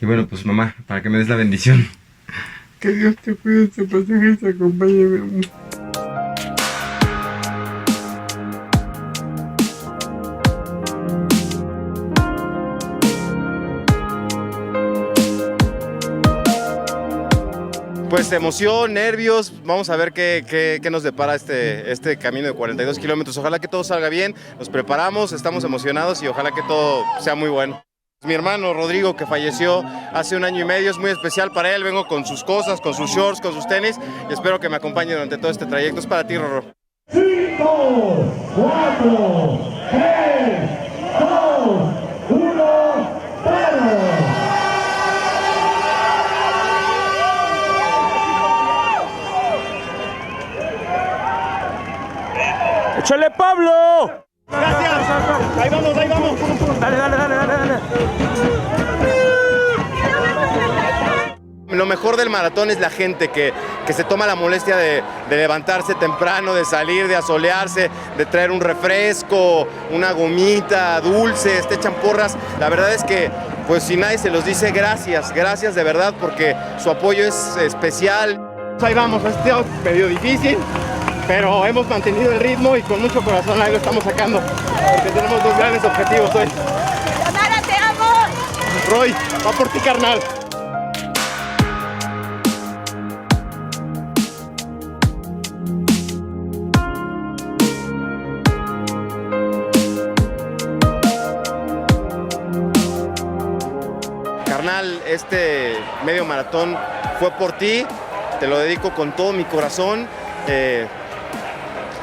Y bueno, pues mamá, para que me des la bendición. Que Dios te cuide, te proteja y te acompañe, mi amor. Pues emoción, nervios, vamos a ver qué nos depara este camino de 42 kilómetros. Ojalá que todo salga bien, nos preparamos, estamos emocionados y ojalá que todo sea muy bueno. Mi hermano Rodrigo, que falleció hace 1 año y medio, es muy especial para él. Vengo con sus cosas, con sus shorts, con sus tenis y espero que me acompañe durante todo este trayecto. Es para ti, Rorro. 5, 4, 3, 2, 1, ¡para! ¡Échale, Pablo! Gracias. Ahí vamos, ahí vamos. Dale, dale, dale, dale, dale. Lo mejor del maratón es la gente que se toma la molestia de levantarse temprano, de salir, de asolearse, de traer un refresco, una gomita, dulces, te echan porras. La verdad es que, pues si nadie se los dice, gracias de verdad, porque su apoyo es especial. Ahí vamos, ha sido medio difícil, pero hemos mantenido el ritmo y con mucho corazón ahí lo estamos sacando, porque tenemos dos grandes objetivos hoy. ¡Leonara, te amo! Roy, va por ti, carnal. Carnal, este medio maratón fue por ti, te lo dedico con todo mi corazón.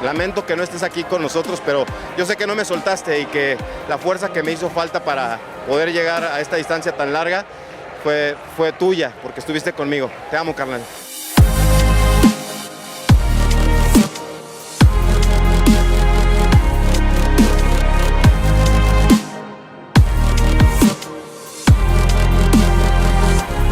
Lamento que no estés aquí con nosotros, pero yo sé que no me soltaste y que la fuerza que me hizo falta para poder llegar a esta distancia tan larga fue tuya, porque estuviste conmigo. Te amo, carnal.